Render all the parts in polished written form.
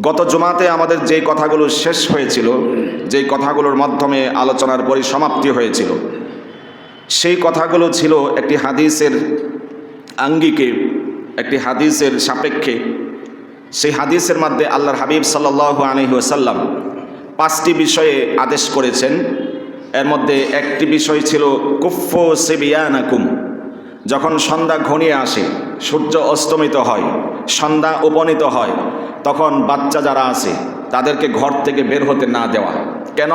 গত জুমাতে আমাদের যেই কথাগুলো শেষ হয়েছিল, যেই কথাগুলোর মাধ্যমে আলোচনার পরিসমাপ্তি হয়েছিল, সেই কথাগুলো ছিল একটি হাদিসের আঙ্গিকে, একটি হাদিসের সাপেক্ষে। সেই হাদিসের মধ্যে আল্লাহর হাবিব সাল্লাল্লাহু আলাইহি ওয়াসাল্লাম 5টি বিষয়ে আদেশ করেছেন। এর মধ্যে একটি বিষয় ছিল কুফফু সিবিয়ানাকুম। যখন সন্ধ্যা ঘনিয়ে আসে, সূর্য অস্তমিত হয়, সন্ধ্যা উপনীত হয়, তখন বাচ্চা যারা আছে তাদেরকে ঘর থেকে বের হতে না দেওয়া। কেন?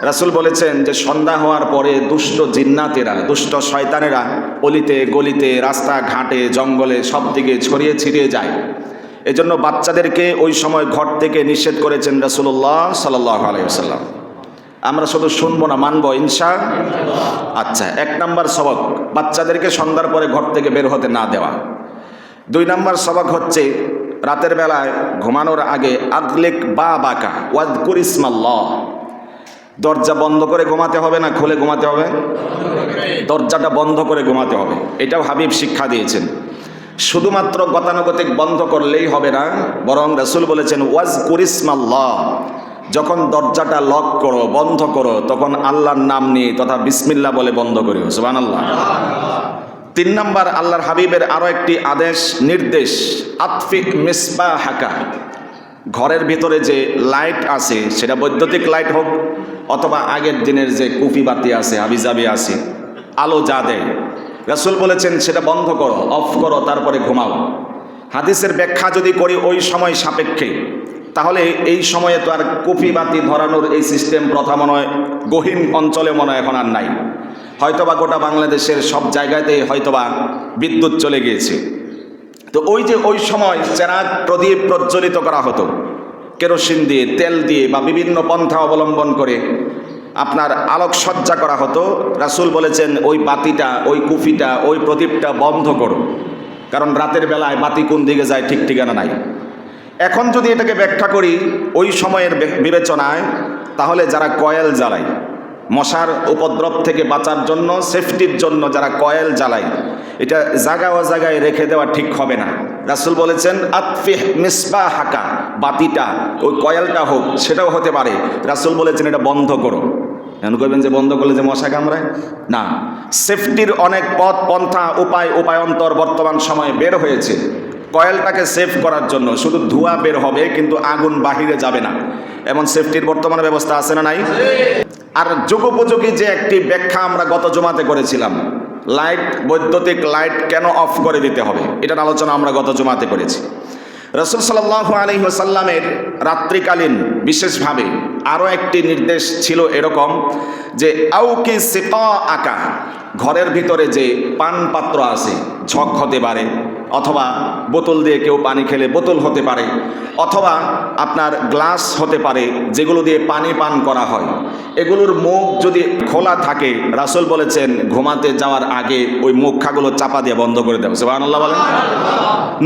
রাসূল বলেছেন যে সন্ধ্যা হওয়ার পরে দুষ্ট জিন্নাতেরা, দুষ্ট শয়তানেরা অলিতে গলিতে, রাস্তাঘাটে, জঙ্গলে সব দিকে ছড়িয়ে ছিটিয়ে যায়। এজন্য বাচ্চাদেরকে ওই সময় ঘর থেকে নিষেধ করেছেন রাসূলুল্লাহ সাল্লাল্লাহু আলাইহি ওয়াসাল্লাম। আমরা শুধু শুনবো না, মানবো ইনশাআল্লাহ। আচ্ছা, 1 নম্বর সবক, বাচ্চাদেরকে সন্ধ্যার পরে ঘর থেকে বের হতে না দেওয়া। 2 নম্বর সবক হচ্ছে রাতের বেলায় ঘুমানোর আগে আগলিক বা বাকা ওয়াজকুর ইসমাল্লাহ। দরজা বন্ধ করে ঘুমাতে হবে না খুলে ঘুমাতে হবে? দরজাটা বন্ধ করে ঘুমাতে হবে। এটাও হাবিব শিক্ষা দিয়েছেন। শুধুমাত্র গতানুগতিক বন্ধ করলেই হবে না, বরং রাসূল বলেছেন ওয়াজকুর ইসমাল্লাহ। যখন দরজাটা লক করো, বন্ধ করো, তখন আল্লাহর নাম নিয়ে তথা বিসমিল্লাহ বলে বন্ধ করিও। সুবহানাল্লাহ। 3 নম্বর আল্লাহর হাবিবের আরও একটি আদেশ, নির্দেশ, আতফিক মিসবাহাকা। ঘরের ভিতরে যে লাইট আছে, সেটা বৈদ্যুতিক লাইট হোক অথবা আগের দিনের যে কুফি বাতি আছে, হাবিজাবি আছে, আলো যা দেয়, রাসূল বলেছেন সেটা বন্ধ করো, অফ করো, তারপরে ঘুমাও। হাদিসের ব্যাখ্যা যদি করি ওই সময় সাপেক্ষে, তাহলে এই সময়ে তো আর কুফি বাতি ধরানোর এই সিস্টেম প্রথা মনে হয় গহীন অঞ্চলে মনে হয় এখন আর নাই। হয়তোবা গোটা বাংলাদেশের সব জায়গাতেই হয়তোবা বিদ্যুৎ চলে গিয়েছে। তো ওই যে ওই সময় চেরাগ প্রদীপ প্রজ্বলিত করা হতো কেরোসিন দিয়ে, তেল দিয়ে বা বিভিন্ন পন্থা অবলম্বন করে আপনার আলোকসজ্জা করা হতো। রাসূল বলেছেন ওই বাতিটা, ওই কুফিটা, ওই প্রদীপটা বন্ধ করো, কারণ রাতের বেলায় বাতি কোন দিকে যায় ঠিক ঠিকানা নাই। এখন যদি এটাকে ব্যাখ্যা করি ওই সময়ের বিবেচনায়, তাহলে যারা কয়েল জ্বালায়, মশার উপদ্রব থেকে বাঁচার জন্য, সেফটির জন্য যারা কয়েল জ্বালায়, এটা জায়গা ও জায়গায় রেখে দেওয়া ঠিক হবে না। রাসূল বলেছেন আতফিহ মিসবাহাকা, বাতিটা ওই কয়েলটা হোক, সেটাও হতে পারে, রাসূল বলেছেন এটা বন্ধ করো। এখন কইবেন যে বন্ধ করলে যে মশা কামড়ায় না, সেফটির অনেক পথ পন্থা উপায়ন্তর বর্তমান সময়ে বের হয়েছে কয়েলটাকে সেভ করার জন্য। শুধু ধোঁয়া বের হবে কিন্তু আগুন বাহিরে যাবে না, এমন সেফটির বর্তমানে ব্যবস্থা আছে না নাই? আর যুগোপযোগী যে একটি ব্যাখ্যা আমরা গত জুমাতে করেছিলাম, লাইট, বৈদ্যুতিক লাইট কেন অফ করে দিতে হবে, এটার আলোচনা আমরা গত জুমাতে করেছি। রাসূল সাল্লাল্লাহু আলাইহি ওয়াসাল্লামের রাত্রিকালীন বিশেষভাবে আরও একটি নির্দেশ ছিল এরকম যে আউকি সিকা আকা, ঘরের ভিতরে যে পান পাত্র আছে, ঝক হতে পারে, অথবা বোতল দিয়ে কেউ পানি খেলে বোতল হতে পারে, অথবা আপনার গ্লাস হতে পারে যেগুলো দিয়ে পানি পান করা হয়, এগুলোর মুখ যদি খোলা থাকে, রাসূল বলেছেন ঘুমাতে যাওয়ার আগে ওই মুখখাগুলো চাপা দিয়ে বন্ধ করে দেব। সুবহানাল্লাহ বলেন।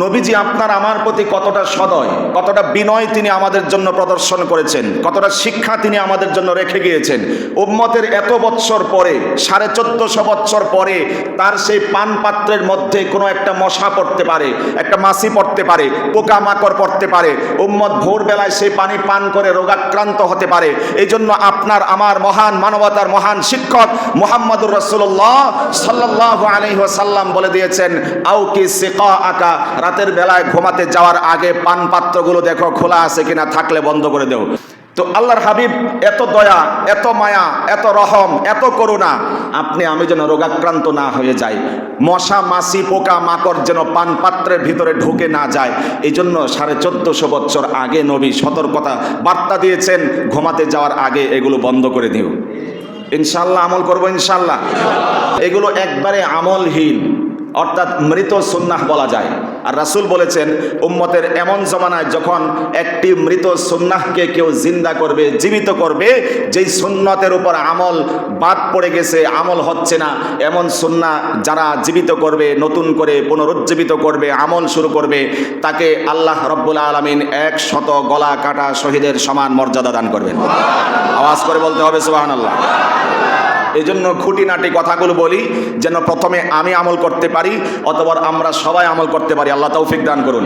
নবীজি আপনার আমার প্রতি কতটা সদয়, কতটা বিনয় তিনি আমাদের জন্য প্রদর্শন করেছেন, কতটা শিক্ষা তিনি আমাদের জন্য রেখে গিয়েছেন। উম্মতের এত বৎসর পরে, 1450 বৎসর পরে তার সেই পান পাত্রের মধ্যে কোনো একটা মশা পড়তে পারে, একটা মাছি পড়তে পারে, পোকামাকড় পড়তে পারে, উম্মত ভোরবেলায় সেই পানি পান করে রোগাক্রান্ত হতে পারে। এই জন্য আপনার আমার মহান মানবতার মহান শিক্ষক মুহাম্মদুর রাসূলুল্লাহ সাল্লাল্লাহু আলাইহি ওয়াসাল্লাম বলে দিয়েছেন আউকি সিকা আকা, রাতের বেলায় ঘুমাতে যাওয়ার আগে পান পাত্রগুলো দেখো খোলা আছে কিনা, থাকলে বন্ধ করে দেও। তো আল্লাহর হাবিব এত দয়া, এত মায়া, এত রহম, এত করুণা, আপনি আমি যেন রোগাক্রান্ত না হয়ে যাই, মশা মাছি পোকা মাকড় যেন পান পাত্রের ভিতরে ঢুকে না যায়, এই জন্য 1450 বছর আগে নবী সতর্কতা বার্তা দিয়েছেন ঘুমাতে যাওয়ার আগে এগুলো বন্ধ করে দিও। ইনশাআল্লাহ আমল করবো ইনশাআল্লাহ। এগুলো একবারে আমলহীন, অর্থাৎ মৃত সুন্নাহ বলা যায়। আর রাসূল বলেছেন উম্মতের এমন জমানায় যখন একটি মৃত সুন্নাহকে কেউ জিন্দা করবে, জীবিত করবে, যেই সুন্নতের উপর আমল বাদ পড়ে গেছে, আমল হচ্ছে না, এমন সুন্নাহ যারা জীবিত করবে, নতুন করে পুনরুজ্জীবিত করবে, আমল শুরু করবে, তাকে আল্লাহ রব্বুল আলামিন 100 গলা কাটা শহীদের সমান মর্যাদা দান করবেন। আওয়াজ করে বলতে হবে সুবহানাল্লাহ। এই জন্য খুঁটিনাটি কথাগুলো বলি যেন প্রথমে আমি আমল করতে পারি, অথবা আমরা সবাই আমল করতে পারি। আল্লাহ তৌফিক দান করুন।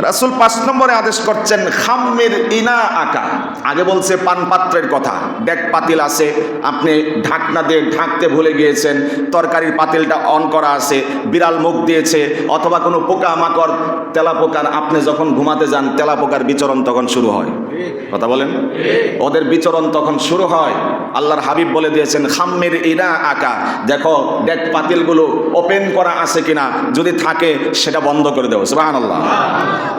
রাসূল 5 নম্বরে আদেশ করছেন খাম্মির ইনা আকা। আগে বলছে পান পাত্রের কথা, ডেক পাতিল আছে, আপনি ঢাকনা দিয়ে ঢাকতে ভুলে গিয়েছেন, তরকারির পাতিলটা অন করা আছে, বিড়াল মুখ দিয়েছে, অথবা কোনো পোকা মাকড় তেলাপোকার, আপনি যখন ঘুমাতে যান তেলাপোকার বিচরণ তখন শুরু হয়, কথা বলেন, ওদের বিচরণ তখন শুরু হয়। আল্লাহর হাবিব বলে দিয়েছেন খাম্মির ইনা আকা, দেখো ডেক পাতিলগুলো ওপেন করা আছে কিনা, যদি থাকে সেটা বন্ধ করে দেও। সুবহানাল্লাহ।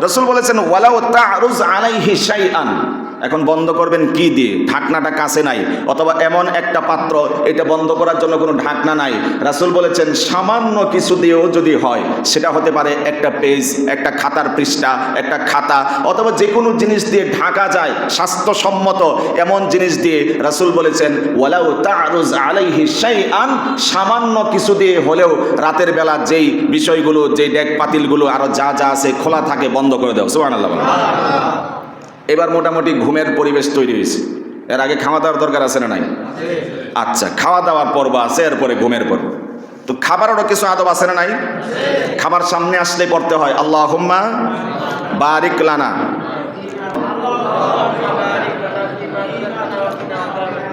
রাসূল বলেছেন ওয়ালাউ তা'রুজ আলাইহি শাইআন, এখন বন্ধ করবেন কি দিয়ে, ঢাকনাটা কাছে নাই, অথবা এমন একটা পাত্র এটা বন্ধ করার জন্য কোনো ঢাকনা নাই, রাসূল বলেছেন সামান্য কিছু দিয়েও যদি হয়, সেটা হতে পারে একটা পেজ, একটা খাতার পৃষ্ঠা, একটা খাতা, অথবা যে কোনো জিনিস দিয়ে ঢাকা যায় স্বাস্থ্যসম্মত এমন জিনিস দিয়ে, রাসূল বলেছেন ওয়ালাউ তা'রুজ আলাইহি শাইআন, সামান্য কিছু দিয়ে হলেও রাতের বেলা যেই বিষয়গুলো, যেই ডেক পাতিলগুলো আরো যা যা আছে খোলা থাকে বন্ধ করে দাও। সুবহানাল্লাহ। এবার মোটামুটি ঘুমের পরিবেশ তৈরি হয়েছে। এর আগে খাওয়া দাওয়ার দরকার আছে না নাই? আচ্ছা, খাওয়া দাওয়ার পর্ব আছে, এরপরে ঘুমের পর্ব। তো খাবারেরও কিছু আদব আছে না নাই? খাবার সামনে আসলে পড়তে হয় আল্লাহুম্মা বারিক লানা,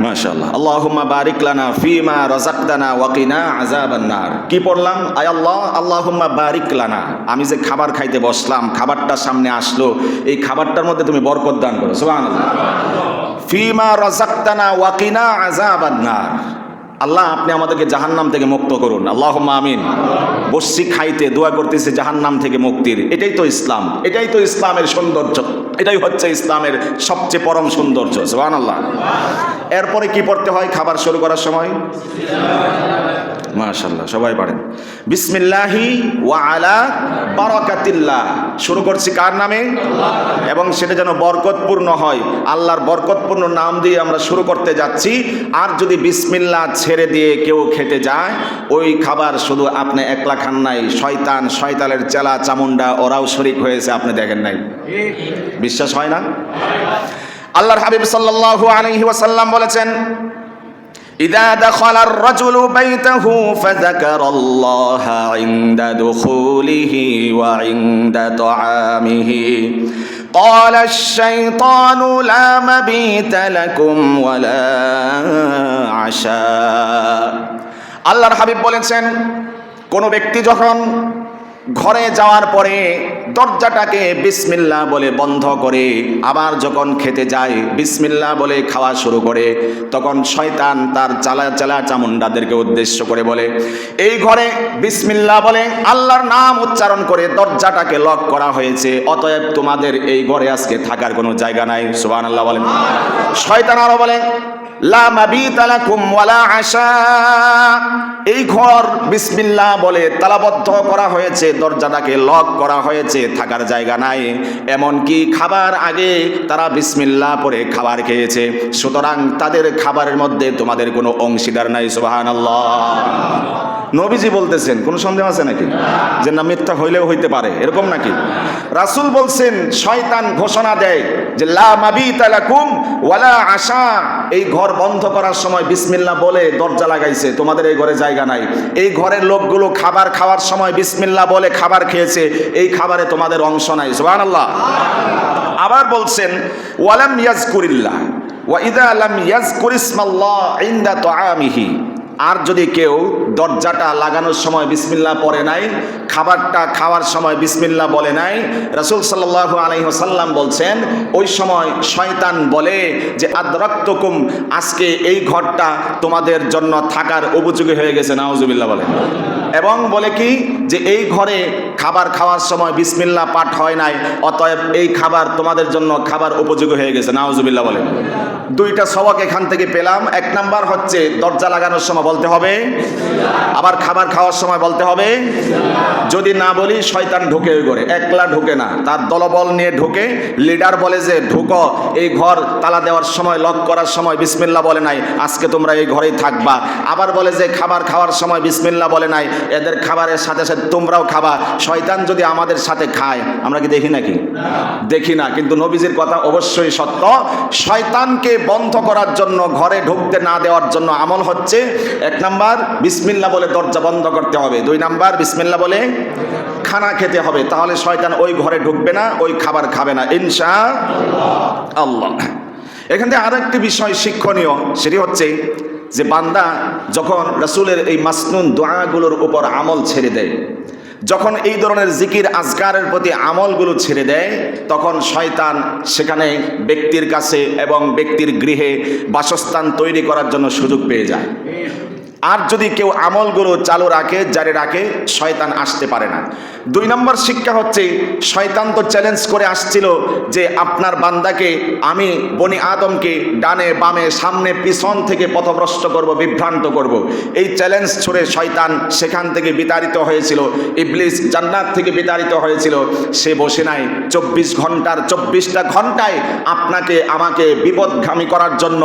মাশাআল্লাহ, আল্লাহুম্মা বারিক লানা ফিমা রাযাকতানা ওয়া কিনা আযাবান নার। কি পড়লাম? আয় আল্লাহ, আল্লাহুম্মা বারিক লানা, আমি যে খাবার খাইতে বসলাম, খাবারটা সামনে আসলো, এই খাবারটার মধ্যে তুমি বরকত দান করো। সুবহানাল্লাহ। ফিমা রাযাকতানা ওয়া কিনা আযাবান নার, আল্লাহ আপনি আমাদেরকে জাহান্নাম থেকে মুক্ত করুন। আল্লাহুম্মা আমিন। বসছি খাইতে, দোয়া করতেছি জাহান্নাম থেকে মুক্তির। এটাই তো ইসলাম, এটাই তো ইসলামের সৌন্দর্য, এটাই হচ্ছে ইসলামের সবচেয়ে পরম সৌন্দর্য। সুবহানাল্লাহ। এরপরে কি পড়তে হয় খাবার শুরু করার সময়? মাশাআল্লাহ, সবাই পারেন। বিসমিল্লাহি ওয়া আলা বারাকাতিল্লাহ, শুরু করছি কার নামে? এবং সেটা যেন বরকতপূর্ণ হয়, আল্লাহর বরকতপূর্ণ নাম দিয়ে আমরা শুরু করতে যাচ্ছি। আর যদি বিসমিল্লাহ ছেড়ে দিয়ে কেউ খেতে যায়, ওই খাবার শুধু আপনি একলা খান নাই, শয়তান, শয়তানের চেলা চামুন্ডা ওরাও শরীক হয়েছে, আপনি দেখেন নাই? বিশ্বাস হয় না? আল্লাহর হাবিব সাল্লাল্লাহু আলাইহি ওয়াসাল্লাম বলেছেন ইযা দাখালার রাজুলু বাইতাহু ফাযাকারাল্লাহা ইনদা দুখুলিহি ওয়া ইনদা তুআমিহি ক্বালা আশ-শাইতানু লা মাবিতা লাকুম ওয়া লা আশা। আল্লাহর হাবিব বলেছেন কোন ব্যক্তি যখন ঘরে যাওয়ার পরে দরজাটাকে বিসমিল্লাহ বলে বন্ধ করে, আবার যখন খেতে যায় বিসমিল্লাহ বলে খাওয়া শুরু করে, তখন শয়তান তার চালা চামুন্ডাদেরকে উদ্দেশ্য করে বলে, এই ঘরে বিসমিল্লাহ বলে আল্লাহর নাম উচ্চারণ করে দরজাটাকে লক করা হয়েছে, অতএব তোমাদের এই ঘরে আজকে থাকার কোনো জায়গা নাই। সুবহানাল্লাহ বলেন। শয়তান আরো বলে লা মাবিতা লাকুম ওয়ালা আশা, এই ঘর বিসমিল্লাহ বলে তালাবদ্ধ করা হয়েছে, দরজাটাকে লক করা হয়েছে, থাকার জায়গা নাই। এমনকি খাবার আগে তারা বিসমিল্লাহ পড়ে খাবার খেয়েছে, সুতরাং তাদের খাবারের মধ্যে তোমাদের কোনো অংশীদার নাই। সুবহানাল্লাহ। নবীজি বলতেছেন, কোনো সন্দেহ আছে নাকি যে না মিথ্যা হইলেও হইতে পারে এরকম নাকি? রাসূল বলছেন, শয়তান ঘোষণা দেয় যে লা মাবিতা লাকুম ওয়ালা আশা, এই ঘর বন্ধ করার সময় বিসমিল্লাহ বলে দরজা লাগাইছে, তোমাদের এই ঘরে জায়গা নাই। এই ঘরের লোকগুলো খাবার খাওয়ার সময় বিসমিল্লাহ বলে খাবার খেয়েছে, এই খাবারে তোমাদের অংশ নাই। সুবহানাল্লাহ। আবার বলছেন ওয়ালাম ইয়াজকুরিল্লাহ ওয়া ইযা লাম ইয়াজকুর ইসমাল্লাহ ইনদা তুআমিহি, আর যদি কেউ দরজাটা লাগানোর সময় বিসমিল্লাহ পড়ে নাই, খাবারটা খাওয়ার সময় বিসমিল্লাহ বলে নাই, রাসূল সাল্লাল্লাহু আলাইহি ওয়াসাল্লাম বলছেন ওই সময় শয়তান বলে যে আদরাকতুকুম, আজকে এই ঘরটা তোমাদের জন্য থাকার উপযোগী হয়ে গেছে। নাউজুবিল্লাহ বলেন। এবং বলে কি যে এই ঘরে খাবার খাওয়ার সময় বিসমিল্লাহ পাঠ হয় নাই, অতএব এই খাবার তোমাদের জন্য খাবার উপযোগী হয়ে গেছে। নাউজুবিল্লাহ বলেন। দুইটা সবক এখান থেকে পেলাম। এক নাম্বার হচ্ছে দরজা লাগানোর সময় বলতে হবে, আবার খাবার খাওয়ার সময় বলতে হবে। যদি না বলি শয়তান ঢোকে ওই ঘরে, একলা ঢোকে না, তার দলবল নিয়ে ঢোকে। লিডার বলে যে ঢুকো, এই ঘর তালা দেওয়ার সময় লক করার সময় বিসমিল্লাহ বলে নাই, আজকে তোমরা এই ঘরেই থাকবা। আবার বলে যে খাবার খাওয়ার সময় বিসমিল্লাহ বলে নাই, এদের খাবারের সাথে সাথে তোমরাও খাবা। শয়তান যদি আমাদের সাথে খায়, আমরা কি দেখি নাকি? দেখি না, কিন্তু নবীজির কথা অবশ্যই সত্য। শয়তানকে বন্ধ করার জন্য, ঘরে ঢুকতে না দেওয়ার জন্য আমল হচ্ছে, এক নাম্বার বিসমিল্লাহ বলে দরজা বন্ধ করতে হবে, দুই নাম্বার বিসমিল্লাহ বলে খানা খেতে হবে, তাহলে শয়তান ওই ঘরে ঢুকবে না, ওই খাবার খাবে না ইনশাআল্লাহ। এখান থেকে আরেকটি বিষয় শিক্ষণীয়, সেটি হচ্ছে যে বান্দা যখন রাসূলের এই মাসনুন দোয়াগুলোর উপর আমল ছেড়ে দেয়, যখন এই ধরনের জিকির আজকারের প্রতি আমলগুলো ছেড়ে দেয়, তখন শয়তান সেখানে ব্যক্তির কাছে এবং ব্যক্তির গৃহে বাসস্থান তৈরি করার জন্য সুযোগ পেয়ে যায়। আর যদি কেউ আমলগুলো চালু রাখে, জারি রাখে, শয়তান আসতে পারে না। 2 নম্বর শিক্ষা হচ্ছে, শয়তান তো চ্যালেঞ্জ করে আসছিল যে আপনার বান্দাকে আমি বনি আদমকে ডানে বামে সামনে পিছন থেকে পথভ্রষ্ট করব, বিভ্রান্ত করব। এই চ্যালেঞ্জ ছুড়ে শয়তান সেখান থেকে বিতাড়িত হয়েছিল, ইবলিস জান্নাত থেকে বিতাড়িত হয়েছিল। সে বসে নাই 24 ঘন্টার 24টা ঘন্টায় আপনাকে আমাকে বিপদগামী করার জন্য,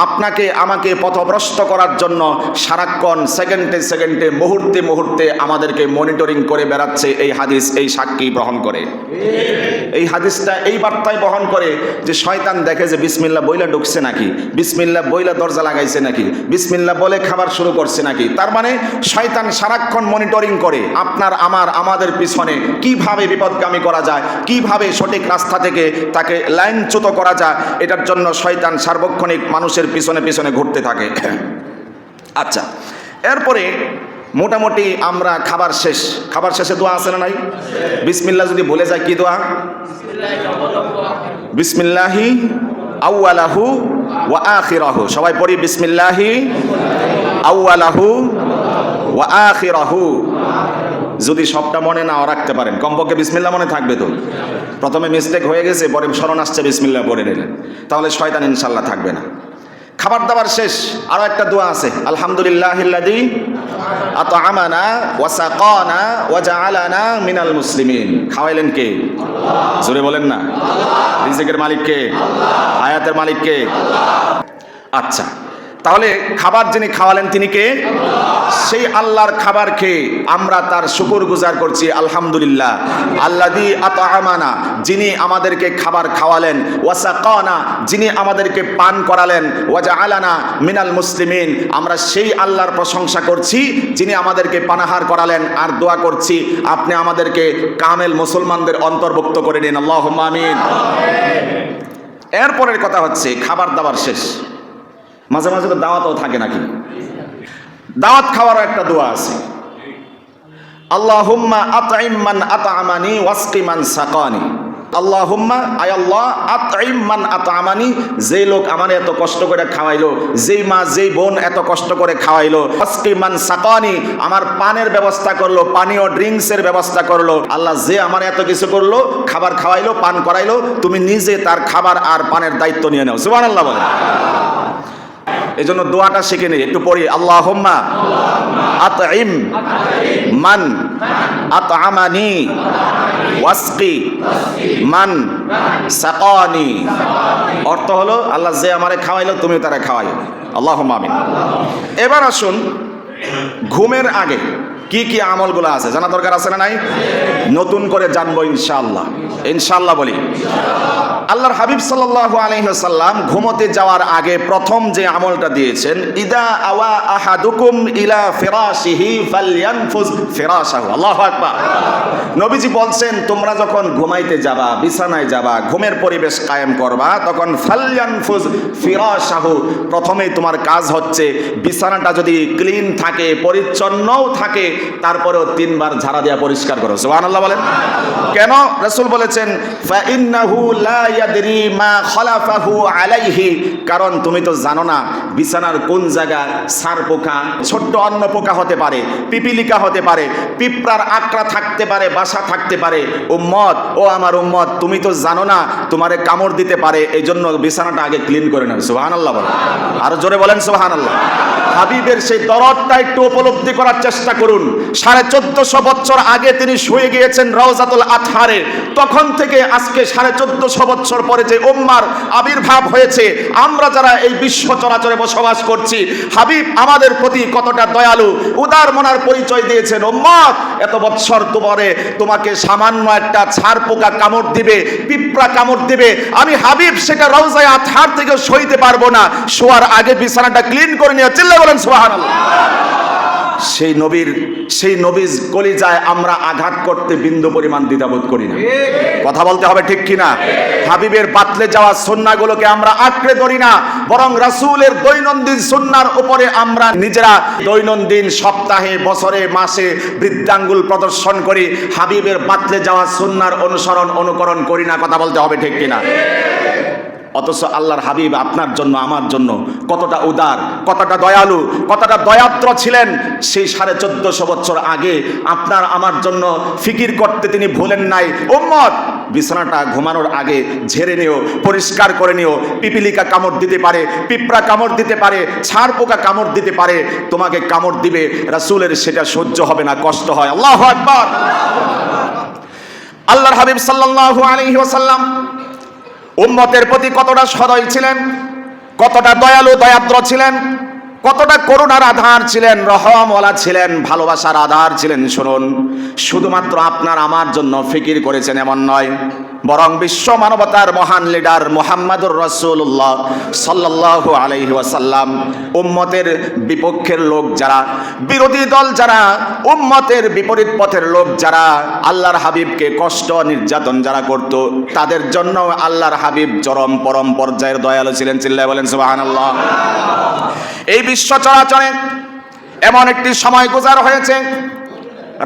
আপনাকে আমাকে পথভ্রষ্ট করার জন্য সারাক্ষণ সেকেন্ডে সেকেন্ডে মুহূর্তে মুহূর্তে আমাদেরকে মনিটরিং করে বেড়াচ্ছে। এই হাদিস এই সাক্ষী বহন করে, এই হাদিসটা এই বার্তায় বহন করে যে শয়তান দেখে যে বিসমিল্লাহ বইলা ঢুকছে নাকি, বিসমিল্লাহ বইলা দরজা লাগাইছে নাকি, বিসমিল্লাহ বলে খাবার শুরু করছে নাকি। তার মানে শয়তান সারাক্ষণ মনিটরিং করে আপনার আমাদের পিছনে কিভাবে বিপদগামী করা যায়, কিভাবে সঠিক রাস্তা থেকে তাকে লাইনচ্যুত করা যায়, এটার জন্য শয়তান সার্বক্ষণিক মানুষের পিছনে পিছনে ঘুরতে থাকে। আচ্ছা, এরপরে মোটামুটি আমরা খাবার শেষে দোয়া আছে না নাই? বিসমিল্লাহ যদি বলে যায়, কি দোয়া? বিসমিল্লাহি আউয়ালাহু ওয়া আখিরাহু। সবাই পড়ি বিসমিল্লাহি আউয়ালাহু ওয়া আখিরাহু। যদি সবটা মনে নাও রাখতে পারেন, কমপক্ষে বিসমিল্লাহ মনে থাকবে তো। প্রথমে মিস্টেক হয়ে গেছে, পরে স্মরণ আসছে, বিসমিল্লাহ পড়ে নিলেন, তাহলে শয়তান ইনশাল্লাহ থাকবে না। খাবার দাবার শেষ আরো একটা দোয়া আছে, আলহামদুলিল্লাহিল্লাযী আত'আমানা ওয়া সাকানা ওয়া জাআলানা মিনাল মুসলিমিন। খাওয়াইলেন কে? আল্লাহ। জোরে বলেন না, আল্লাহ। রিজিকের মালিক কে? আল্লাহ। হায়াতের মালিক কে? আল্লাহ। আচ্ছা, তাহলে খাবার যিনি খাওয়ালেন তিনি কে? আল্লাহ। সেই আল্লাহর খাবার খেয়ে আমরা তার শুকরগুজার করছি, আলহামদুলিল্লাহ। আল্লাযী আত'আমানা, যিনি আমাদেরকে খাবার খাওয়ালেন, ওয়া সাকানা, যিনি আমাদেরকে পান করালেন, ওয়া জাআলানা মিনাল মুসলিমিন, আমরা সেই আল্লাহর প্রশংসা করছি যিনি আমাদেরকে পানাহার করালেন। আর দোয়া করছি আপনি আমাদেরকে কামেল মুসলমানদের অন্তর্ভুক্ত করে নিন, আল্লাহুম্মা আমিন। এরপরের কথা হচ্ছে খাবার দাবার শেষ, মাঝে মাঝে তো দাওয়াতও থাকে নাকি? দাওয়াত খাওয়ারও একটা দোয়া আছে, আল্লাহুম্মা আত'ইম মান আত'আমানি ওয়াসকি মান সাকানি। আল্লাহুম্মা, আয় আল্লাহ, আত'ইম মান আত'আমানি, যেই লোক আমার এত কষ্ট করে খাওয়াইলো, যেই মা যেই বোন এত কষ্ট করে খাওয়াইলো, ওয়াসকি মান সাকানি, আমার পানের ব্যবস্থা করলো, পানীয় ড্রিঙ্কসের ব্যবস্থা করলো। আল্লাহ যে আমার এত কিছু করলো, খাবার খাওয়াইলো, পান করাইলো, তুমি নিজে তার খাবার আর পানের দায়িত্ব নিয়ে নাও। সুবহানাল্লাহ বলেন। এই জন্য দোয়াটা শিখে নিই, একটু পড়ি, আল্লাহুম্মা আত'ইম মান আত'আমানি ওয়াসকি মান সাকানি। অর্থ হলো আল্লাহ যে আমারে খাওয়াইলো তুমি তারা খাওয়াইও, আল্লাহুম্মা আমিন। এবার আসুন ঘুমের আগে কি কি আমলগুলো আছে জানা দরকার আছে না নাই? নতুন করে জানবো ইনশাআল্লাহ। ইনশাআল্লাহ বলি, আল্লাহর হাবিব সাল্লাল্লাহু আলাইহি ওয়াসাল্লাম ঘুমোতে যাওয়ার আগে প্রথম যে আমলটা দিয়েছেন, ইদা আওয়া আহাদুকুম ইলা ফিরাশিহি ফালয়ানফুজ ফিরাশাহু। আল্লাহু আকবার। নবীজি বলছেন তোমরা যখন ঘুমাইতে যাবা, বিছানায় যাবা, ঘুমের পরিবেশ কায়েম করবা, তখন ফালয়ানফুজ ফিরাশাহু, প্রথমেই তোমার কাজ হচ্ছে বিছানাটা যদি ক্লিন থাকে, পরিচ্ছন্নও থাকে, তারপরেও 3 বার ঝাড়া দিয়া পরিষ্কার করো। সুবহানাল্লাহ বলেন। কেন? রাসূল বলেছেন ফা ইন্নাহু লা ইয়াদরি মা খালাফাহু আলাইহি, কারণ তুমি তো জানো না বিছানার কোন জায়গা সার পোকা, ছোট্ট অন্য পোকা হতে পারে, পিপিলিকা হতে পারে, পিঁপড়ার আকড়া থাকতে পারে, বাসা থাকতে পারে। উম্মত, ও আমার উম্মত, তুমি তো জানো না তোমারে কামড় দিতে পারে, এই জন্য বিছানাটা আগে ক্লিন করে নাও। সুবহানাল্লাহ বলেন। আরো জোরে বলেন সুবহানাল্লাহ। হাবিবের সেই দরদটা একটু উপলব্ধি করার চেষ্টা করুন। 1450 বছর আগে তিনি শুয়ে গিয়েছেন রওজাতুল আতহারে, তখন থেকে আজকে 1450 বছর পরে যে উম্মার আবির্ভাব হয়েছে, আমরা যারা এই বিশ্ব চরাচরে বসবাস করছি, হাবিব আমাদের প্রতি কতটা দয়ালু, উদার মনার পরিচয় দিয়েছেন। উম্মত, এত বছর পরে তোমাকে সামান্য একটা ছাড় পোকা কামড় দিবে, পিঁপড়া কামড় দিবে, আমি হাবিব সেটা রওজায়ে আতহার থেকে সইতে পারবো না। শোয়ার আগে বিছানাটা ক্লিন করে নিয়ে চিল্লা বলেন সুবহানাল্লাহ। সেই নবীর কলিজায় আমরা আঘাত করতে বিন্দু পরিমাণ দ্বিধাবোধ করি না। কথা বলতে হবে ঠিক কিনা? হাবিবের বাতলে যাওয়া সুন্নাহগুলোকে আমরা আঁকড়ে ধরি না, বরং রাসূলের দৈনন্দিন সুন্নাহর উপরে আমরা নিজেরা দৈনন্দিন, সপ্তাহে, বছরে, মাসে বৃদ্ধাঙ্গুল প্রদর্শন করি। হাবিবের বাতলে যাওয়া সুন্নাহর অনুকরণ করি না। কথা বলতে হবে ঠিক কিনা? অথচ আল্লাহর হাবিব আপনার জন্য, আমার জন্য কতটা উদার, কতটা দয়ালু, কতটা দয়াদ্র ছিলেন। সেই 1450 বছর আগে আপনার আমার জন্য ফিকির করতে তিনি ভুলেন নাই। উম্মত, বিছানাটা ঘুমানোর আগে ঝেড়ে নিও, পরিষ্কার করে নিও। পিপিলিকা কামড় দিতে পারে, পিঁপড়া কামড় দিতে পারে, ছাড় পোকা কামড় দিতে পারে, তোমাকে কামড় দিবে, রাসূলের সেটা সহ্য হবে না, কষ্ট হয়। আল্লাহু আকবার। আল্লাহর হাবিব সাল্লাল্লাহু আলাইহি ওয়াসাল্লাম উম্মতের প্রতি কতটা সদয় ছিলেন, কতটা দয়ালু দয়াদ্র ছিলেন, কতটা করুণার আধার ছিলেন, রহমওয়ালা ছিলেন, ভালোবাসার আধার ছিলেন। শুনুন, শুধুমাত্র আপনার আমার জন্য ফিকির করেছেন এমন নয়, বরং বিশ্ব মানবতার মহান লিডার মুহাম্মদুর রাসূলুল্লাহ সাল্লাল্লাহু আলাইহি ওয়াসাল্লাম উম্মতের বিপক্ষের লোক যারা, বিরোধী দল যারা, উম্মতের বিপরীত পথের লোক যারা, আল্লাহর হাবিবকে কষ্ট নির্যাতন যারা করত, তাদের জন্য আল্লাহর হাবিব চরম পরম পর্যায়ের দয়ালু ছিলেন। চিল্লায় বলেন সুবহানাল্লাহ। এই বিশ্ব চরাচরে এমন একটি সময় গুজার হয়েছে,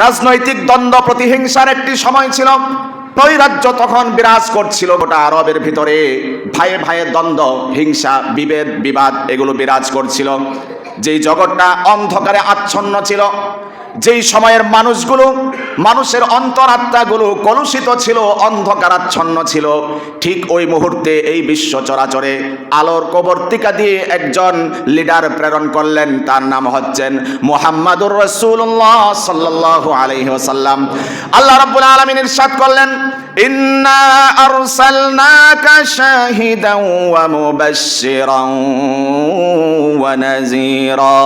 রাজনৈতিক দ্বন্দ্ব প্রতিহিংসার একটি সময় ছিল। নৈরাজ্য তখন বিরাজ করছিল গোটা আরবের ভিতরে, ভাইয়ে ভাইয়ে দ্বন্দ্ব, হিংসা, বিভেদ, বিবাদ এগুলো বিরাজ করছিল। যেই জগৎটা অন্ধকারে আচ্ছন্ন ছিল, যেই সময়ের মানুষগুলো, মানুষের অন্তরাত্মাগুলো কলুষিত ছিল, অন্ধকারাচ্ছন্ন ছিল, ঠিক ওই মুহূর্তে এই বিশ্ব চরাচরে আলোর কবর্তিকা দিয়ে একজন লিডার প্রেরণ করলেন। তার নাম হচ্ছেন মুহাম্মাদুর রাসূলুল্লাহ সাল্লাল্লাহু আলাইহি ওয়াসাল্লাম। আল্লাহ রাব্বুল আলামিন ইরশাদ করলেন, ইন্না আরসালনাকা শাহিদান ওয়া মুবাশশিরান ওয়া নাযীরা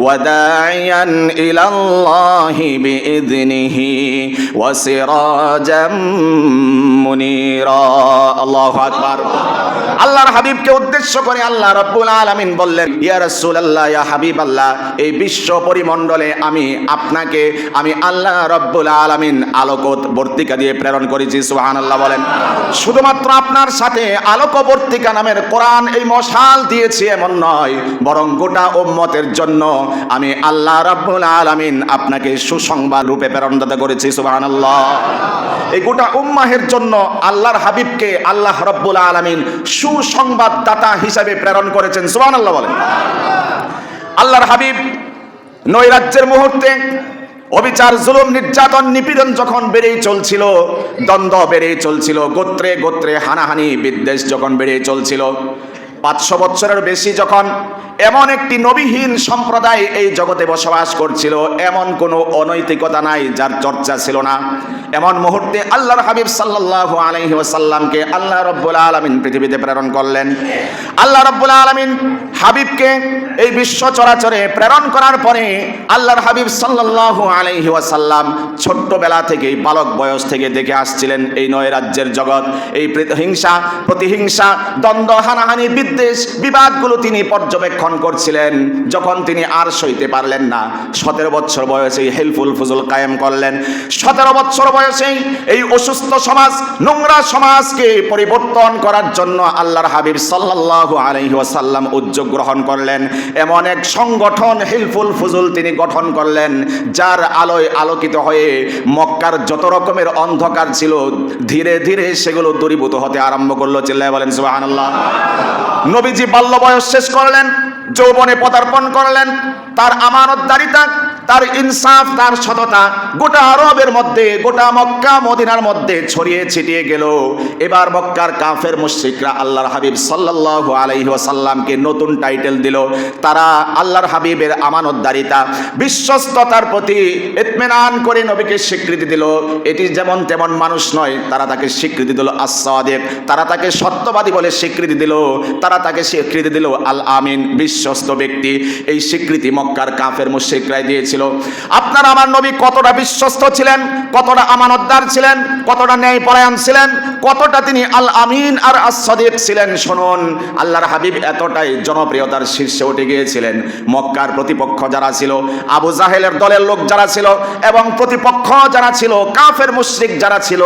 ওয়া দা'iয়ান ইলাল্লাহি বিইذনিহি ওয়া সিরাজাম মুনীরা। আল্লাহু আকবার। আল্লাহর হাবিবকে উদ্দেশ্য করে আল্লাহ রাব্বুল আলামিন বললেন, ইয়া রাসূলুল্লাহ, ইয়া হাবিবাল্লাহ, এই বিশ্ব পরিমণ্ডলে আমি আপনাকে, আমি আল্লাহ রাব্বুল আলামিন আলোকবর্তিকা দিয়ে প্রেরণ করেছি। সুবহানাল্লাহ বলেন। শুধুমাত্র আপনার সাথে আলোকবর্তিকা নামের কোরআন এই মশাল দিয়েছি এমন নয়, বরং গোটা উম্মতের জন্য আমি আল্লাহ রাব্বুল আলামিন আপনাকে সুসংবাদ রূপে প্রেরণদাতা করেছি। সুবহানাল্লাহ। এই গোটা উম্মাহের জন্য আল্লাহর হাবিবকে আল্লাহ রাব্বুল আলামিন সুসংবাদদাতা হিসেবে প্রেরণ করেছেন। সুবহানাল্লাহ বলেন। আল্লাহর হাবিব নৈরাজ্যের মুহূর্তে, অবিচার, জুলুম, নির্যাতন, নিপীড়ন যখন বেড়েই চলছিল, দ্বন্দ্ব বেড়েই চলছিল, গোত্রে গোত্রে হানাহানি বিদ্বেষ যখন বেড়েই চলছিল, 500 বছরের বেশি যখন এমন একটি নবীহীন সম্প্রদায় এই জগতে বসবাস করছিল, এমন কোনো অনৈতিকতা নাই যার চর্চা ছিল না, এমন মুহূর্তে আল্লাহর হাবিব সাল্লাল্লাহু আলাইহি ওয়াসাল্লামকে আল্লাহ রাব্বুল আলামিন পৃথিবীতে প্রেরণ করলেন। আল্লাহ রাব্বুল আলামিন হাবিবকে এই বিশ্ব চরাচরে প্রেরণ করার পরে আল্লাহর হাবিব সাল্লাল্লাহু আলাইহি ওয়াসাল্লাম ছোট্টবেলা থেকেই, বালক বয়স থেকে দেখে আসছিলেন এই নৈরাজ্যের জগৎ, এই হিংসা, প্রতিহিংসা, দ্বন্দ্ব, হানাহানি, বিদ্বেষ, বিবাদগুলো তিনি পর্যবেক্ষণ করছিলেন। যখন তিনি আর সইতে পারলেন না, 17 বছর বয়সেই হেলফুল ফুজুল কায়েম করলেন। 17 বছর বয়সেই এই অসুস্থ সমাজ, নোংরা সমাজকে পরিবর্তন করার জন্য আল্লাহর হাবিব সাল্লাল্লাহু আলাইহি ওয়াসাল্লাম উদ্যোগ গ্রহণ করলেন। এমন এক সংগঠন হেলফুল ফুজুল তিনি গঠন করলেন, যার আলোয় আলোকিত হয়ে মক্কার যত রকমের অন্ধকার ছিল ধীরে ধীরে সেগুলো দূরীভূত হতে আরম্ভ করলো। চিল্লায় বলেন সুবহানাল্লাহ। নবীজি বাল্য বয়স শেষ করলেন, যৌবনে পদার্পণ করলেন। তার আমানতদারিতা, তার ইনসাফ, তার সততা গোটা আরবের মধ্যে, গোটা মক্কা মদিনার মধ্যে ছড়িয়ে ছিটিয়ে গেল। এবার মক্কার কাফের মুশরিকরা আল্লাহর হাবিব সাল্লাল্লাহু আলাইহি ওয়াসাল্লামকে নতুন টাইটেল দিল। তারা আল্লাহর হাবিবের আমানতদারিতা, বিশ্বস্ততার প্রতি ইতমিনান করে নবীকে স্বীকৃতি দিল। এটি যেমন তেমন মানুষ নয়, তারা তাকে স্বীকৃতি দিল আস-সাদিক, তারা তাকে সত্যবাদী বলে স্বীকৃতি দিল, তারা তাকে স্বীকৃতি দিল আল আমিন, বিশ্বস্ত ব্যক্তি। এই স্বীকৃতি মক্কার কাফের মুশরিকরা দিয়েছিল। দিয়েছিল। আপনার আমার নবী কতটা বিশ্বস্ত ছিলেন, কতটা আমানতদার ছিলেন, কতটা ন্যায়পরায়ণ ছিলেন, কতটা তিনি আল আমিন আর as-সাদিক ছিলেন। শুনুন, আল্লাহর হাবিব এতটাই জনপ্রিয়তার শীর্ষে উঠে গিয়েছিলেন, মক্কার প্রতিপক্ষ যারা ছিল, আবু জাহেলের দলের লোক যারা ছিল এবং প্রতিপক্ষ যারা ছিল, কাফের মুশরিক যারা ছিল,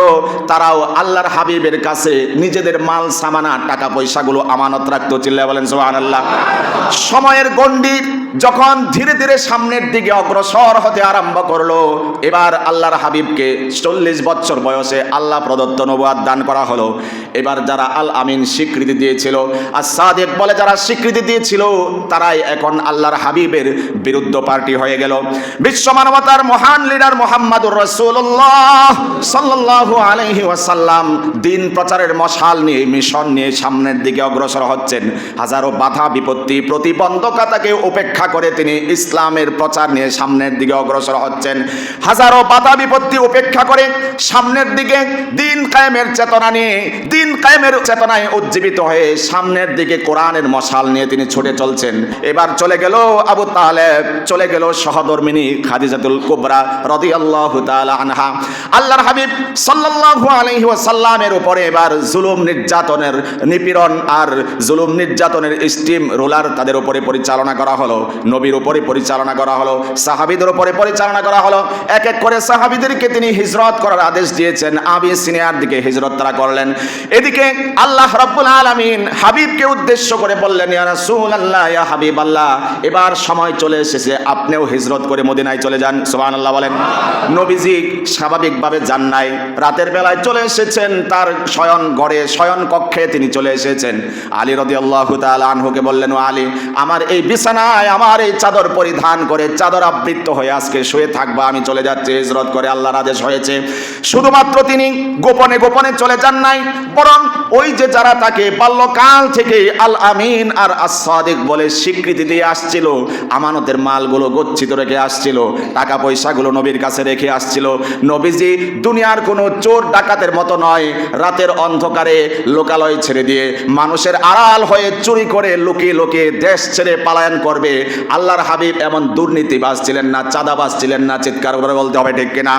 তারাও আল্লাহর হাবিবের কাছে নিজেদের মাল সামানা টাকা পয়সাগুলো আমানত রাখতো। চিল্লায় বলেন সুবহানাল্লাহ। সময়ের গণ্ডি যখন ধীরে ধীরে সামনের দিকে অগ্রসর হতে আরম্ভ করলো, এবার আল্লাহর হাবিবকে 40 বছর বয়সে আল্লাহ প্রদত্ত নবুয়ত দান করা হলো। এবার যারা আল আমিন স্বীকৃতি দিয়েছিল, as-সাদিক বলে যারা স্বীকৃতি দিয়েছিল, তারাই এখন আল্লাহর হাবিবের বিরুদ্ধ পার্টি হয়ে গেল। বিশ্ব মানবতার মহান লিডার মুহাম্মদুর রাসূলুল্লাহ সাল্লাল্লাহু আলাইহি ওয়াসাল্লাম দিন প্রচারের মশাল নিয়ে, মিশন নিয়ে সামনের দিকে অগ্রসর হচ্ছেন। হাজারো বাধা বিপত্তি প্রতিবন্ধকতাকে উপেক্ষা করে তিনি ইসলামের প্রচার নিয়ে সামনের দিকে অগ্রসর হচ্ছেন। হাজারো বাধা বিপত্তি উপেক্ষা করে সামনের দিকে দিন কায়েমের চেতনা নিয়ে, দিন কায়েমের চেতনায় উজ্জীবিত হয়ে সামনের দিকে কোরআনের মশাল নিয়ে তিনি ছুটে চলছেন। এবার চলে গেল আবু তালেব, চলে গেল সহধর্মিনী খাদিজাতুল কুবরা রাদিয়াল্লাহু তাআলা আনহা। আল্লাহর হাবিব সাল্লাল্লাহু আলাইহি ওয়াসাল্লামের উপরে এবার জুলুম নির্যাতনের নিপীড়ন আর জুলুম নির্যাতনের স্টিম রোলার তাদের উপরে পরিচালনা করা হলো, নবীর উপরে পরিচালনা করা হলো, সাহাবীদের উপরে পরিচালনা করা হলো। এক এক করে সাহাবীদেরকে তিনি হিজরত করার আদেশ দিয়েছেন। আবিসিনিয়ার দিকে হিজরত তারা করলেন। এদিকে আল্লাহ রাব্বুল আলামিন হাবিবকে উদ্দেশ্য করে বললেন, ইয়া রাসূলুল্লাহ, ইয়া হাবিবাল্লাহ, এবার সময় চলে এসেছে, আপনিও হিজরত করে মদিনায় চলে যান। সুবহানাল্লাহ বলেন। নবীজি স্বাভাবিকভাবে যান নাই, রাতের বেলায় চলে এসেছেন, তার শয়ন ঘরে শয়ন কক্ষে তিনি চলে এসেছেন। আলী রাদিয়াল্লাহু তাআলা আনহুকে বললেন, ও আলী, আমার এই বিছানায় আমার এই চাদর পরিধান করে চাদর আবৃত হয়ে আজকে শুয়ে থাকবা, আমি চলে যাচ্ছি, হিজরত করে আল্লাহর আদেশ হয়েছে। শুধুমাত্র তিনি গোপনে গোপনে চলে যান নাই, বরং ওই যে যারা তাকে বাল্যকাল থেকে আল আমিন আর as-সাদিক বলে স্বীকৃতি দিয়ে আসছিল, আমানতের মালগুলো গচ্ছিত রেখে আসছিল, টাকা পয়সাগুলো নবীর কাছে রেখে আসছিল। নবীজি দুনিয়ার কোনো চোর ডাকাতের মতো নয়, রাতের অন্ধকারে লোকালয় ছেড়ে দিয়ে মানুষের আড়াল হয়ে চুরি করে লুকিয়ে লুকিয়ে দেশ ছেড়ে পলায়ন করবে। আল্লাহর হাবিব এমন দুর্নীতিবাজ ছিলেন না, চাঁদাবাজ ছিলেন না। চিৎকার করে বলতে হবে ঠিক কিনা?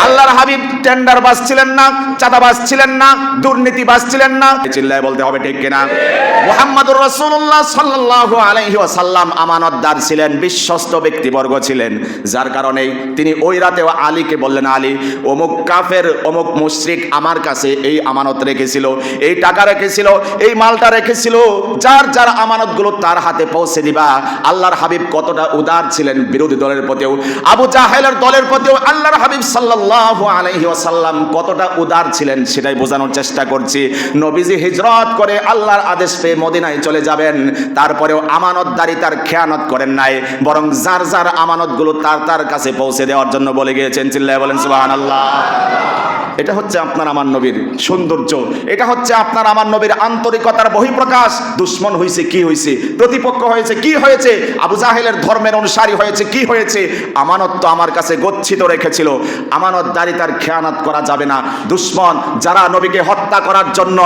আল্লাহর হাবিব টেন্ডারবাজ ছিলেন না, চাঁদাবাজ ছিলেন না, দুর্নীতিবাজ ছিলেন না। চিল্লায় বলতে হবে ঠিক কিনা? মুহাম্মদুর রাসূলুল্লাহ সাল্লাল্লাহু আলাইহি ওয়াসাল্লাম আমানতদার ছিলেন, বিশ্বস্ত ব্যক্তিবর্গ ছিলেন, যার কারণে তিনি ওই রাতেও আলীকে বললেন, আলী, অমুক কাফের অমুক মুশরিক আমার কাছে এই আমানত রেখেছিল, এই টাকা রেখেছিল, এই মালটা রেখেছিল, যার যার আমানতগুলো তার হাতে পৌঁছে দিবা। আল্লাহর হাবিব কতটা উদার ছিলেন বিরোধী দলের প্রতিও, আবু জাহেলের দলের প্রতিও আল্লাহর হাবিব সাল্লাল্লাহু আলাইহি ওয়াসাল্লাম কতটা উদার ছিলেন সেটাই বোঝানোর চেষ্টা করছি। নবীজি হিজরত করে আল্লাহর আদেশ পেয়ে মদিনায় চলে যাবেন, তারপরেও আমানতদারিতার খেয়ানত করেন নাই, বরং যার যার আমানতগুলো তার কাছে পৌঁছে দেওয়ার জন্য বলে গিয়েছেন। চিল্লায় বলেন সুবহানাল্লাহ। এটা হচ্ছে আপনার আমার নবীর সৌন্দর্য, এটা হচ্ছে আপনার আমার নবীর আন্তরিকতার বহিঃপ্রকাশ। দুশ্মন হয়েছে কি হয়েছে, প্রতিপক্ষ হয়েছে কি হয়েছে, আবু জাহেলের ধর্মের অনুসারী হয়েছে কি হয়েছে, আমানত তো আমার কাছে গচ্ছিত রেখেছিল। আমানতদারিতার খেয়ানত করা যাবে না। দুশ্মন যারা নবীকে হত্যা করার জন্য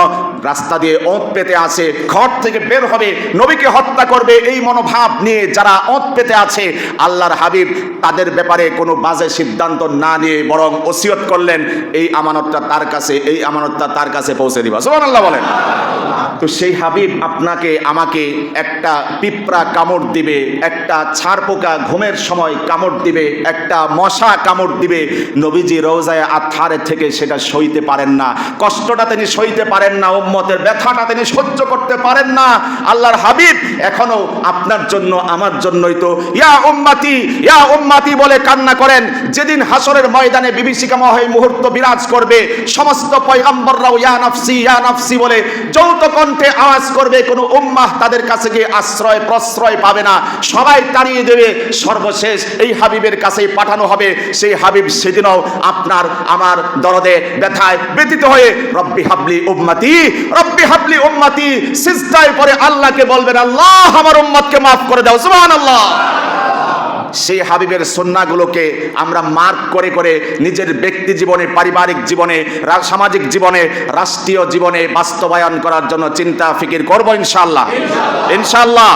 রাস্তা দিয়ে ওঁত পেতে আছে, ঘর থেকে বের হবে, নবীকে হত্যা করবে, এই মনোভাব নিয়ে যারা ওঁত পেতে আছে, আল্লাহর হাবিব তাদের ব্যাপারে কোনো বাজে সিদ্ধান্ত না নিয়ে বরং ওসিয়ত করলেন, এই আমানতটা তার কাছে, এই আমানতটা তার কাছে পৌঁছে দিবা। সুবহানাল্লাহ বলেন। তো সেই হাবিব আপনাকে আমাকে একটা পিঁপড়া কামড় দিবে, একটা ছারপোকা ঘুমের সময় কামড় দিবে, একটা মশা কামড় দিবে, নবীজি রওজায়ে আতহারে থেকে সেটা সইতে পারেন না, কষ্টটা তিনি সইতে পারেন না, উম্মতের ব্যথাটা তিনি সহ্য করতে পারেন না। আল্লাহর হাবিব এখনো আপনার জন্য আমার জন্যই তো ইয়া উম্মতি, ইয়া উম্মতি বলে কান্না করেন। যেদিন হাসরের ময়দানে বিভীষিকাময় মুহূর্ত বিরাজ করবে, সমস্ত পয়গম্বররাও ইয়া নাফসি, ইয়া নাফসি বলে যৌথ কণ্ঠে আওয়াজ করবে, কোনো উম্মাহ তাদের কাছে গিয়ে আশ্রয় প্রশ্রয় পাবে না, সবাই তাড়িয়ে দেবে, সর্বশেষ এই হাবিবের কাছেই পাঠানো হবে। সেই হাবিব সেদিনও আপনার আমার দরদে ব্যথায় ব্যথিত হয়ে রব্বি হাবলি উম্মতি, রব্বি হাবলি উম্মতি সিজদায় পড়ে আল্লাহকে বলবেন, আল্লাহ আমার উম্মতকে মাফ করে দাও। সুবহানাল্লাহ। সেই হাবিবের সুন্নাহগুলোকে আমরা মার্ক করে করে নিজের ব্যক্তি জীবনে, পারিবারিক জীবনে, সামাজিক জীবনে, রাষ্ট্রীয় জীবনে বাস্তবায়ন করার জন্য চিন্তা ফিকির করব ইনশাআল্লাহ। ইনশাআল্লাহ।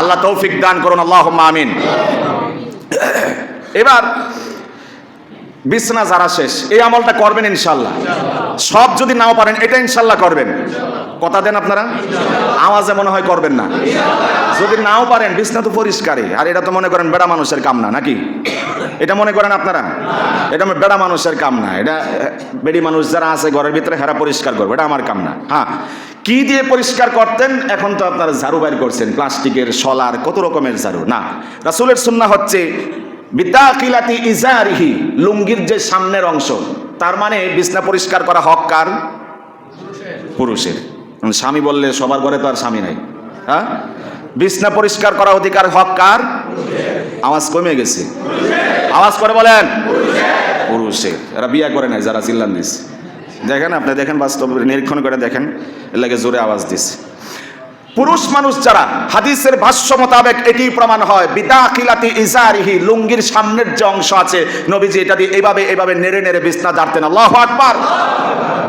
আল্লাহ তৌফিক দান করুন। আল্লাহুম্মা আমিন। এবার বিছনা যারা শেষ, এই আমলটা করবেন ইনশাল্লাহ। সব যদি নাও পারেন এটা ইনশাল্লাহ করবেন। কথা দেন আপনারা? আওয়াজে মনে হয় করবেন না। যদি নাও পারেন, বিছনা তো পরিষ্কারই, আর এটা তো মনে করেন বেড়া মানুষের কাম না, নাকি? এটা মনে করেন আপনারা এটা বেড়া মানুষের কাম না, এটা বেড়ি মানুষ যারা আছে ঘরের ভিতরে হেরা পরিষ্কার করবে, এটা আমার কাম না। হ্যাঁ, কি দিয়ে পরিষ্কার করতেন? এখন তো আপনারা ঝাড়ু বাইর করছেন, প্লাস্টিকের, শলার, কত রকমের ঝাড়ু। না, রাসূলের সুন্নাহ হচ্ছে বিতাকিলাতি ইজারিহি, লুঙ্গির যে সামনের অংশ, তার মানে বিছনা পরিষ্কার করা হক কার? পুরুষের। স্বামী বললে সবার ঘরে তো আর স্বামী নাই। হ্যাঁ, বিছনা পরিষ্কার করা অধিকার হক কার? আওয়াজ কমে গেছে, আওয়াজ করে বলেন। পুরুষের। এরা বিয়ে করে নাই যারা চিল্লান দিস। দেখেন, আপনি দেখেন, বাস্তব নিরীক্ষণ করে দেখেন, এর লাগে জোরে আওয়াজ দিস। পুরুষ মানুষ যারা, হাদিসের ভাষ্য মোতাবেক এটি প্রমাণ হয়, বিদাখিলাতি ইজারিহি, লুঙ্গির সামনের যে অংশ আছে, নবীজি এটা দিয়ে এইভাবে নেড়ে নেড়ে বিছনা ঝাড়তেন। আল্লাহু আকবার।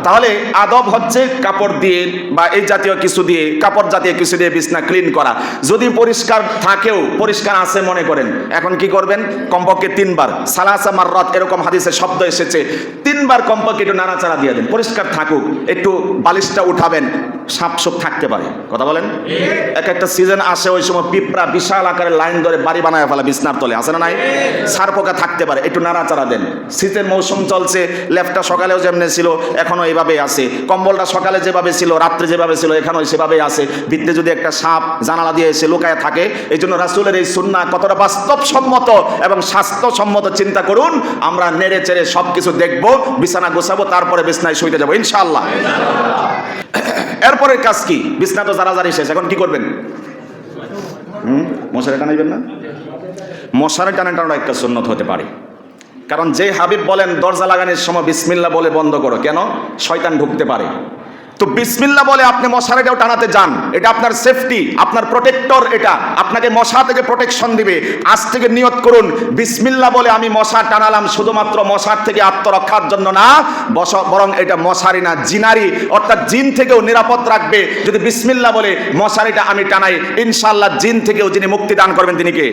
তাহলে আদব হচ্ছে কাপড় দিয়ে বা এই জাতীয় কিছু দিয়ে, কাপড় জাতীয় কিছু দিয়ে বিছনা ক্লিন করা। যদি পরিষ্কার থাকেও, পরিষ্কার আছে মনে করেন, এখন কি করবেন? কমপক্ষে 3 বার, সালাসা মাররাত এরকম হাদিসে শব্দ এসেছে, 3 বার কমপক্ষে একটু নাড়াচাড়া দিয়ে দেন। পরিষ্কার থাকুক, একটু বালিশটা উঠাবেন, সাপ সুপ থাকতে পারে। কথা বলেন? এক একটা সিজন আসে, ওই সময় পিঁপড়া বিশাল আকারে লাইন ধরে বাড়ি বানায় ফেলা বিছনার তলে, আছে না নাই? সার পোকা থাকতে পারে, একটু নাড়াচাড়া দেন। শীতের মৌসুম চলছে, লেফটা সকালেও যেমনি ছিল এখনো এইভাবেই আছে, কম্বলটা সকালে যেভাবে ছিল রাত্রে যেভাবে ছিল এখনো সেভাবেই আছে। ভিতরে যদি একটা সাপ জানালা দিয়ে এসে লুকায় থাকে, এই জন্য রাসূলের এই সুন্নাহ কতটা বাস্তবসম্মত এবং স্বাস্থ্যসম্মত চিন্তা করুন। আমরা নেড়ে চেড়ে সব কিছু দেখবো, বিছানা গোছাবো, তারপরে বিছনায় শুইতে যাবো ইনশাআল্লাহ। এরপরের কাজ কি? বিছনা তো জারাজারি শেষ, এখন কি করবেন? মশারি টানাইবেন না? মশারি টানানো একটা সুন্নত হতে পারে, কারণ যে হাবিব বলেন দরজা লাগানোর সময় বিসমিল্লাহ বলে বন্ধ করো, কেন? শয়তান ঢুকতে পারে। তো বিসমিল্লাহ বলে আপনি মশারিটাও টানাতে যান, এটা আপনার সেফটি, আপনার প্রোটেক্টর, এটা আপনাকে মশা থেকে প্রোটেকশন দিবে। আজ থেকে নিয়ত করুন, বিসমিল্লাহ বলে আমি মশা টানালাম শুধুমাত্র মশার থেকে আত্মরক্ষার জন্য না, বরং এটা মশারি না, জিনারি, অর্থাৎ জিন থেকেও নিরাপদ রাখবে। যদি বিসমিল্লাহ বলে মশারিটা আমি টানাই, ইনশাআল্লাহ জিন থেকেও যিনি মুক্তি দান করবেন তিনি কে?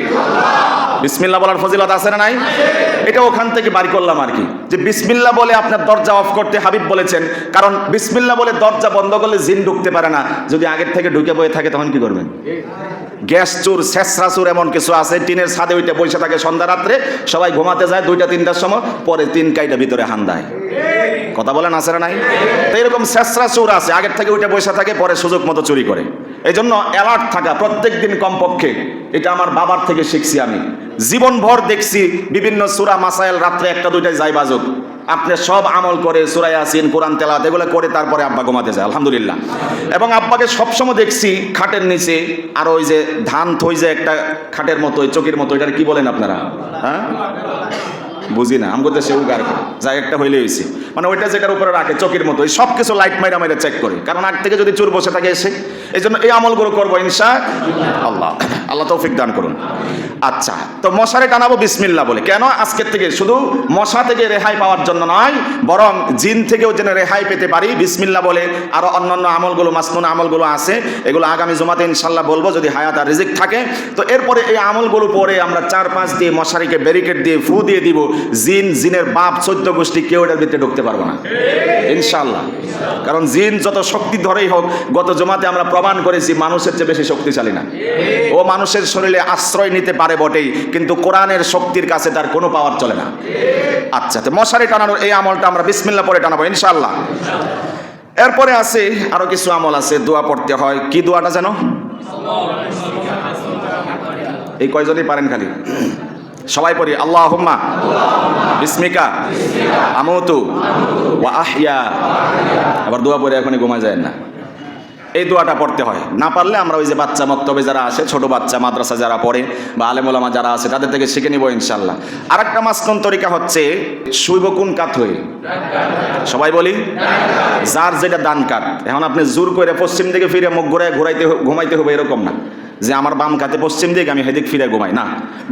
বিসমিল্লাহ বলার ফজিলত আছে না নাই? এটা ওখান থেকে বাড়ি করলাম আর কি, যে বিসমিল্লাহ বলে আপনার দরজা অফ করতে হাবিব বলেছেন, কারণ বিসমিল্লাহ বলে দরজা বন্ধ করলে জিন ঢুকতে পারে না। যদি আগের থেকে ঢুকে বয়ে থাকে তখন কি করবেন? গ্যাস চোর, শেষরা চোর, এমন কিছু আছে, টিনের ছাদে ওইটা বসে থাকে সন্ধ্যা রাত্রে, সবাই ঘুমাতে যায় 2টা-3টার সময়, পরে 3 কাইটা ভিতরে হান দেয়। কথা বলেন আছে না নাই? তো এরকম শেষরা চোর আছে, আগের থেকে ওইটা বসে থাকে, পরে সুযোগ মতো চুরি করে। এই জন্য অ্যালার্ট থাকা প্রত্যেক দিন কমপক্ষে, এটা আমার বাবার থেকে শিখছি আমি, জীবনভর দেখছি বিভিন্ন সূরা মাসাইল রাত্রে 1টা-2টায় যাই বাজুক, আপনি সব আমল করে সূরা ইয়াসিন, কোরআন তেলাওয়াত এগুলো করে তারপরে আব্বা ঘুমাতে যায় আলহামদুলিল্লাহ। এবং আব্বাকে সবসময় দেখছি খাটের নিচে, আর ওই যে ধান থই যে একটা খাটের মতো, ওই চকির মতো, এটার কি বলেন আপনারা? হ্যাঁ, বুঝি না, আমাদের দেশে উগার যাই একটা হইলে হয়েছে, মানে ওইটা যেটার উপরে রাখে চকির মতো, এই সব কিছু লাইট মাইরা মাইরা চেক করে, কারণ আগ থেকে যদি চোর বসে থাকে এসে। এই জন্য এই আমলগুলো করবো ইনশাআল্লাহ। আল্লাহ তৌফিক দান করুন। আচ্ছা, তো মশারি টানাবো বিসমিল্লাহ বলে, কেন? আজকের থেকে শুধু মশা থেকে রেহাই পাওয়ার জন্য নয়, বরং জিন থেকেও যেন রেহাই পেতে পারি বিসমিল্লাহ বলে। আরো অন্যান্য আমলগুলো, মাসনুন আমলগুলো আছে, এগুলো আগামী জুমাতে ইনশাআল্লাহ বলবো যদি হায়াত আর রিজিক থাকে। তো এরপরে এই আমলগুলো পরে আমরা 4-5 দিয়ে মশারিকে ব্যারিকেড দিয়ে ফু দিয়ে দিব, জিনের বাপ 14 গোষ্ঠী কেউ এটার ভিতরে ঢুকতে পারবো না ইনশাআল্লাহ। কারণ জিন যত শক্তি ধরেই হোক, গত জমাতে আমরা প্রমাণ করেছি মানুষের চেয়ে বেশি শক্তিশালী না। ও মানুষের শরীরে আশ্রয় নিতে পারে বটেই, কিন্তু কোরআনের শক্তির কাছে তার কোনো পাওয়ার চলে না। আচ্ছা, তো মশারি টানানোর এই আমলটা আমরা বিসমিল্লাহ পরে টানাবো ইনশাআল্লাহ। এরপরে আছে আরো কিছু আমল আছে, দোয়া পড়তে হয়। কি দোয়াটা জানো? এই কয়জনই পারেন খালি? সবাই পড়ি, আল্লাহুম্মা বিসমিকা আমুতু ওয়া আহইয়া। আবার দোয়া পড়ে এখনই ঘুমা যায় না, এই দোয়াটা পড়তে হয়। না পারলে আমরা ওই যে বাচ্চা মক্তবে যারা আসে, ছোট বাচ্চা মাদ্রাসা যারা পড়ে বা আলেম ওলামা যারা আছে, তাদের থেকে শিখে নিব ইনশাআল্লাহ। আর একটা মাসনুন তরিকা হচ্ছে শুইব কোন কাত হয়ে, সবাই বলি যার যেটা ডান কাত। এখন আপনি জোর করে পশ্চিম দিকে ফিরে মুখ ঘুরায় ঘুমাইতে হবে এরকম না, যে আমার বাম কাতে পশ্চিম দিকে আমি হেদিক ফিরে ঘুমাই না।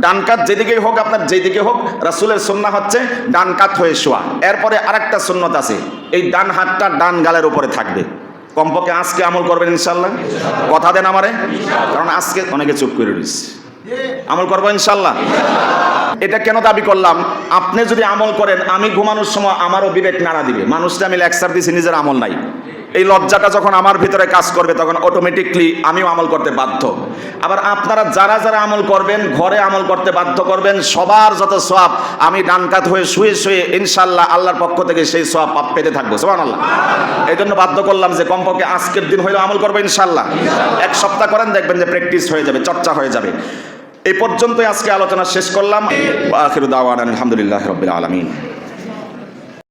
ডান কাত যেদিকেই হোক, আপনার যেদিকে হোক, রাসূলের সুন্নাহ হচ্ছে ডান কাত হয়ে শোয়া। এরপরে আরেকটা সুন্নত আছে, এই ডান হাতটা ডান গালের উপরে থাকবে। কমপক্ষে আজকে আমল করবেন ইনশাআল্লাহ, কথা দেন আমারে, কারণ আজকে অনেকে চুপ করে রয়েছে। আমল করবো ইনশাল্লাহ। এটা কেন দাবি করলাম? আপনি যদি আমল করেন, আমি ঘুমানোর সময় আমারও বিবেক নাড়া দিবে, মানুষটা আমি লেকচার দিছি, নিজের আমল নাই। এই লজ্জাটা যখন আমার ভিতরে কাজ করবে, তখন অটোমেটিকলি আমিও আমল করতে বাধ্য। আবার আপনারা যারা যারা আমল করবেন, ঘরে আমল করতে বাধ্য করবেন, সবার যত সওয়াব আমি ডান কাত হয়ে শুয়ে শুয়ে ইনশাল্লাহ আল্লাহর পক্ষ থেকে সেই সওয়াব পেতে থাকবো, সুবহানাল্লাহ। এই জন্য বাধ্য করলাম যে কমপক্ষে আজকের দিন হইলেও আমল করবো ইনশাল্লাহ। এক সপ্তাহ করেন, দেখবেন যে প্র্যাকটিস হয়ে যাবে, চর্চা হয়ে যাবে। এই পর্যন্তই আজকে আলোচনা শেষ করলাম। আখিরু দাওয়ানা আলহামদুলিল্লাহি রাব্বিল আলামিন।